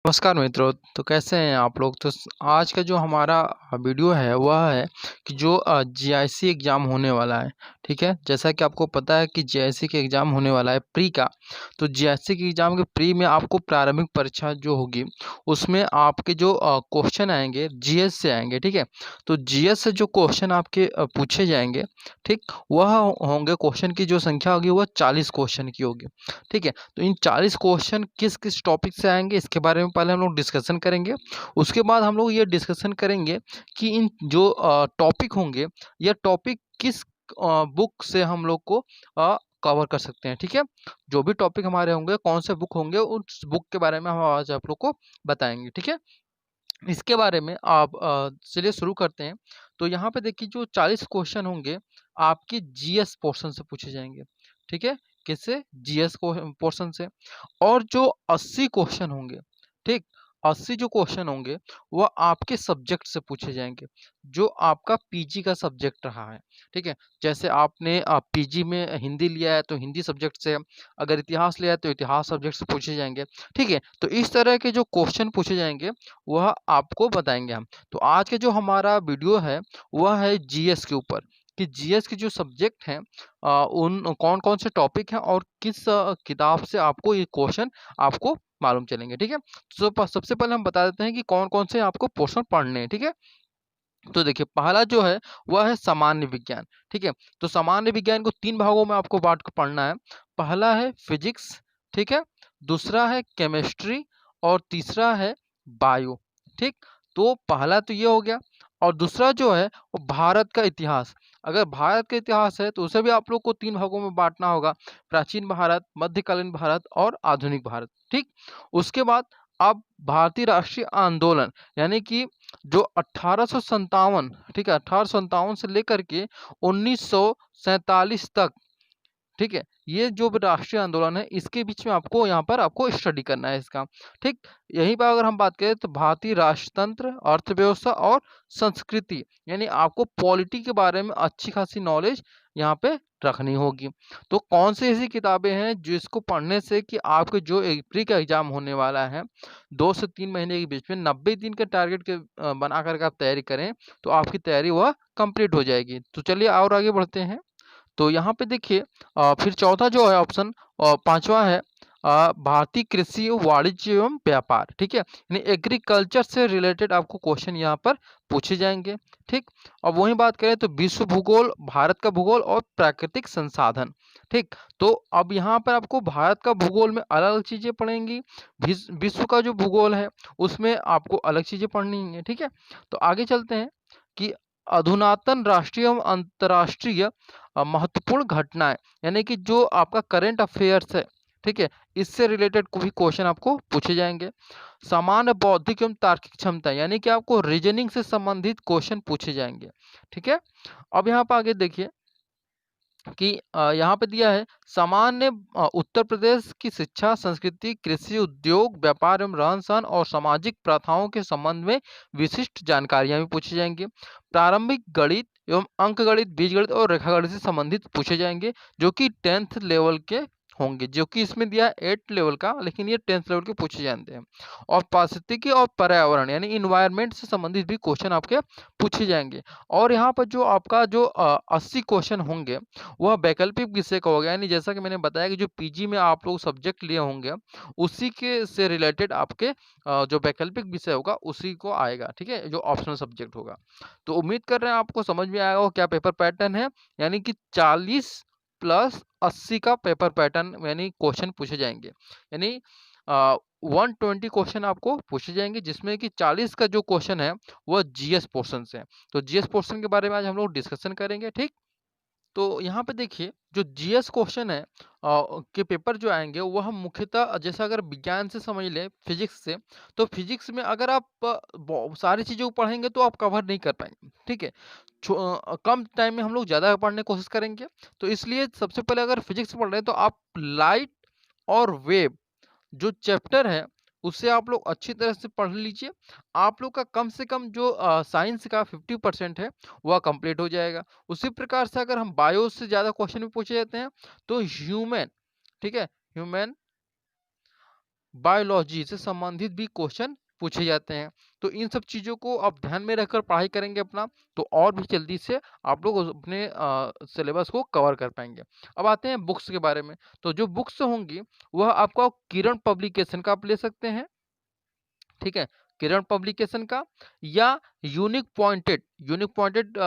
नमस्कार मित्रों, तो कैसे हैं आप लोग? तो आज का जो हमारा वीडियो है वह है कि जो जीआईसी एग्ज़ाम होने वाला है, ठीक है? जैसा कि आपको पता है कि जीआईसी के एग्ज़ाम होने वाला है प्री का, तो जीआईसी के एग्ज़ाम के प्री में आपको प्रारंभिक परीक्षा जो होगी, उसमें आपके जो क्वेश्चन आएँगे जीएस से आएँगे, ठीक है? तो जीएस से जो क्वेश्चन आपके पूछे जाएँगे, ठीक? वह होंगे क्वेश्चन की जो संख्या होगी वह 40 क्वेश्चन की होगी, ठीक है? तो इन 40 क्वेश्चन किस-किस टॉपिक से आएँगे इसके बारे में पहले हम लोग डिस्कशन करेंगे। उसके बाद हम लोग ये डिस्कशन करेंगे कि इन जो टॉपिक होंगे, यह टॉपिक किस बुक से हम लोग को कवर कर सकते हैं, ठीक है? जो भी टॉपिक हमारे होंगे, कौन से बुक होंगे, उस बुक के बारे में हम आज आप लोग को बताएँगे, ठीक है? इसके बारे में आप चलिए शुरू करते हैं। तो यहाँ पे देखिए जो 40 क्वेश्चन होंगे, आपके जीएस पोर्शन से पूछे जाएँगे, ठीक है? किससे? जीएस को पोर्शन से। और जो 80 क्वेश्चन होंगे, ठीक? 80 जो क्वेश्चन होंगे, वह आपके सब्जेक्ट से पूछे जाएँगे, जो आपका पीजी का सब्जेक्ट रहा है, ठीक है? जैसे आपने पीजी में हिंदी लिया है, तो हिंदी सब्जेक्ट से, अगर इतिहास लिया है, तो इतिहास सब्जेक्ट से पूछे जाएँगे, ठीक है? तो इस तरह के जो क्वेश्चन पूछे जाएँगे, वह आपको बताएँगे हम। तो आज का जो हमारा वीडियो है, वह है जीएस के ऊपर, कि जीएस के जो सब्जेक्ट हैं उन कौन-कौन से टॉपिक हैं और किस किताब से आपको ये क्वेश्चन आपको मालूम चलेंगे, ठीक है? सबसे पहले हम बता देते हैं कि कौन-कौन से आपको पोर्शन पढ़ने हैं, ठीक है? तो देखिए पहला जो है वह है सामान्य विज्ञान, ठीक है? तो सामान्य विज्ञान को 3 भागों में आपको बाँट के पढ़ना है। पहला है फिज़िक्स, ठीक है? दूसरा है केमिस्ट्री और तीसरा है बायो, ठीक? तो पहला तो ये हो गया और दूसरा जो है वो भारत का इतिहास। अगर भारत का इतिहास है तो उसे भी आप लोग को 3 भागों में बाँटना होगा, प्राचीन भारत, मध्यकालीन भारत और आधुनिक भारत, ठीक? उसके बाद आप भारतीय राष्ट्रीय आंदोलन यानी कि जो 1857 ठीक है 1857 से लेकर के 1947 तक ठीक है ये जो भी राष्ट्रीय आंदोलन है इसके बीच में आपको यहाँ पर आपको स्टडी करना है इसका ठीक यहीं पर अगर हम बात करें तो भारतीय राष्ट्रतंत्र अर्थव्यवस्था और संस्कृति यानी आपको पॉलिटी के बारे में अच्छी खासी नॉलेज यहाँ पे रखनी होगी तो कौन सी ऐसी किताबें हैं जिसको पढ़ने से कि आपके जो प्री का एग्जाम होने वाला है 2 से 3 महीने के बीच में 90 दिन के टारगेट के बना करके आप तैयारी करें तो आपकी तैयारी वह कंप्लीट हो जाएगी तो चलिए और आगे बढ़ते हैं तो यहाँ पे देखिए फिर चौथा जो है ऑप्शन पांचवा है भारतीय कृषि वाणिज्य एवं व्यापार ठीक है यानी एग्रीकल्चर से रिलेटेड आपको क्वेश्चन यहाँ पर पूछे जाएंगे ठीक अब वही बात करें तो विश्व भूगोल भारत का भूगोल और प्राकृतिक संसाधन ठीक तो अब यहाँ पर आपको भारत का भूगोल में अलग अलग चीजें पढ़ेंगी विश्व का जो भूगोल है उसमें आपको अलग चीजें पढ़नी है ठीक है तो आगे चलते हैं कि अधुनातन राष्ट्रीय एवं अंतर्राष्ट्रीय महत्वपूर्ण घटनाएं यानी कि जो आपका करंट अफेयर्स है ठीक है इससे रिलेटेड कोई भी क्वेश्चन आपको पूछे जाएंगे सामान्य बौद्धिक एवं तार्किक क्षमता यानी कि आपको रीजनिंग से संबंधित क्वेश्चन पूछे जाएंगे ठीक है अब यहाँ पर आगे देखिए कि यहाँ पे दिया है सामान्य उत्तर प्रदेश की शिक्षा संस्कृति कृषि उद्योग व्यापार एवं रहन सहन और सामाजिक प्रथाओं के संबंध में विशिष्ट जानकारियां भी पूछी जाएंगी प्रारंभिक गणित एवं अंक गणित बीज गणित और रेखा गणित से संबंधित पूछे जाएंगे जो कि 10th लेवल के होंगे जो कि इसमें दिया है 8th लेवल का लेकिन ये 10th लेवल के पूछे जाते हैं और पारिस्थितिकी और पर्यावरण यानी इन्वायरमेंट से संबंधित भी क्वेश्चन आपके पूछे जाएंगे और यहाँ पर जो आपका जो 80 क्वेश्चन होंगे वह वैकल्पिक विषय का होगा यानी जैसा कि मैंने बताया कि जो पीजी में आप लोग सब्जेक्ट लिए होंगे उसी के से रिलेटेड आपके जो वैकल्पिक विषय होगा उसी को आएगा ठीक है जो ऑप्शनल सब्जेक्ट होगा तो उम्मीद कर रहे हैं आपको समझ में आएगा वो क्या पेपर पैटर्न है यानी कि 40 + 80 का पेपर पैटर्न यानी क्वेश्चन पूछे जाएंगे यानी 120 क्वेश्चन आपको पूछे जाएंगे जिसमें कि 40 का जो क्वेश्चन है वह जीएस पोर्शन से है तो जीएस पोर्शन के बारे में आज हम लोग डिस्कशन करेंगे ठीक तो यहाँ पे देखिए जो जीएस क्वेश्चन है के पेपर जो आएंगे वह मुख्यतः जैसे अगर विज्ञान से समझ लें फिजिक्स से तो फिजिक्स में अगर आप सारी चीज़ों को पढ़ेंगे तो आप कवर नहीं कर पाएंगे ठीक है कम टाइम में हम लोग ज़्यादा पढ़ने की कोशिश करेंगे तो इसलिए सबसे पहले अगर फिजिक्स पढ़ रहे हैं तो आप लाइट और वेव जो चैप्टर है उसे आप लोग अच्छी तरह से पढ़ लीजिए आप लोग का कम से कम जो साइंस का 50% है वह कंप्लीट हो जाएगा उसी प्रकार से अगर हम बायो से ज़्यादा क्वेश्चन भी पूछे जाते हैं तो ह्यूमन ठीक है ह्यूमन बायोलॉजी से संबंधित भी क्वेश्चन पूछे जाते हैं। तो इन सब चीज़ों को आप ध्यान में रखकर पढ़ाई करेंगे अपना, तो और भी जल्दी से आप लोग अपने सिलेबस को कवर कर पाएँगे। अब आते हैं बुक्स के बारे में, तो जो बुक्स होंगी वह आपका किरण पब्लिकेशन का आप ले सकते हैं, ठीक है? किरण पब्लिकेशन का या यूनिक पॉइंटेड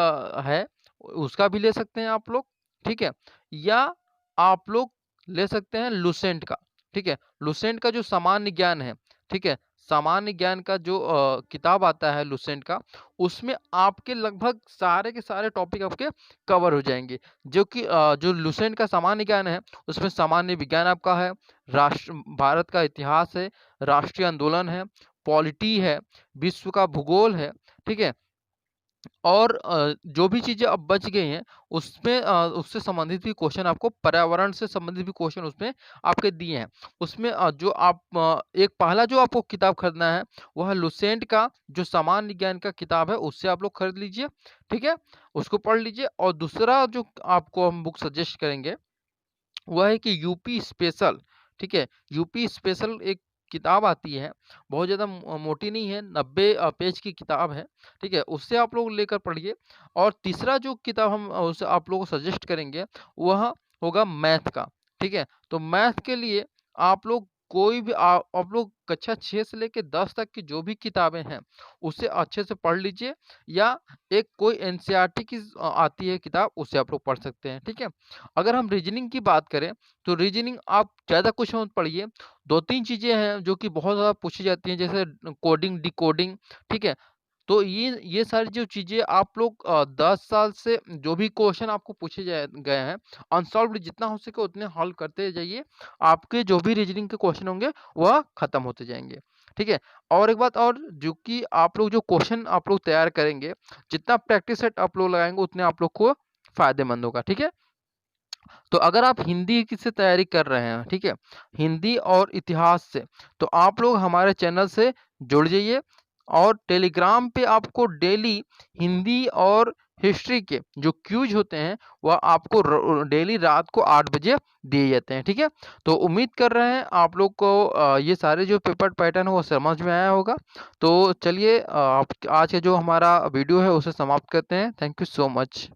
है, उसका भी ले सकते हैं आप लोग, ठीक है? या आप लोग ले सकते हैं लुसेंट का, ठीक है? लुसेंट का जो सामान्य ज्ञान है, ठीक है? सामान्य ज्ञान का जो किताब आता है लुसेंट का, उसमें आपके लगभग सारे के सारे टॉपिक आपके कवर हो जाएँगे। जो कि जो लुसेंट का सामान्य ज्ञान है, उसमें सामान्य विज्ञान आपका है, भारत का इतिहास है, राष्ट्रीय आंदोलन है, पॉलिटी है, विश्व का भूगोल है, ठीक है? और जो भी चीज़ें अब बच गई हैं, उसमें उससे संबंधित भी क्वेश्चन आपको पर्यावरण से संबंधित भी क्वेश्चन उसमें आपके दिए हैं। उसमें जो आप एक पहला जो आपको किताब खरीदना है, वह है लुसेंट का जो सामान्य ज्ञान का किताब है, उससे आप लोग खरीद लीजिए, ठीक है? उसको पढ़ लीजिए और दूसरा जो आपको हम बुक सजेस्ट करेंगे वह है कि यूपी स्पेशल, ठीक है? यूपी स्पेशल एक किताब आती है, बहुत ज़्यादा मोटी नहीं है, 90 पेज की किताब है, ठीक है? उससे आप लोग लेकर पढ़िए और तीसरा जो किताब हम उसे आप लोगों को सजेस्ट करेंगे, वह होगा मैथ का, ठीक है? तो मैथ के लिए आप लोग कोई भी आप लोग कक्षा 6 से लेके 10 तक की जो भी किताबें हैं, उसे अच्छे से पढ़ लीजिए या एक कोई एनसीईआरटी की आती है किताब, उसे आप लोग पढ़ सकते हैं, ठीक है? अगर हम रीजनिंग की बात करें, तो रीजनिंग आप ज़्यादा कुछ मत पढ़िए, 2-3 चीज़ें हैं जो कि बहुत ज़्यादा पूछी जाती हैं, जैसे कोडिंग, डिकोडिंग, ठीक है? तो ये सारी जो चीज़ें आप लोग 10 साल से जो भी क्वेश्चन आपको पूछे गए हैं, अनसॉल्व्ड जितना हो सके उतने हल करते जाइए। आपके जो भी रीजनिंग के क्वेश्चन होंगे, वह खत्म होते जाएँगे, ठीक है? और एक बात और जो कि आप लोग जो क्वेश्चन आप लोग तैयार करेंगे, जितना प्रैक्टिस सेट आप लोग लगाएँगे, उतने आप लोग को फ़ायदेमंद होगा, ठीक है? तो अगर आप हिंदी की से तैयारी कर रहे हैं, ठीक है? हिंदी और इतिहास से, तो आप लोग हमारे चैनल से जुड़ जाइए और टेलीग्राम पे आपको डेली हिंदी और हिस्ट्री के जो क्यूज होते हैं, वह आपको डेली रात को 8 बजे दिए जाते हैं, ठीक है? तो उम्मीद कर रहे हैं आप लोग को ये सारे जो पेपर पैटर्न है वो समझ में आया होगा। तो चलिए आप आज का जो हमारा वीडियो है उसे समाप्त करते हैं। Thank you so much.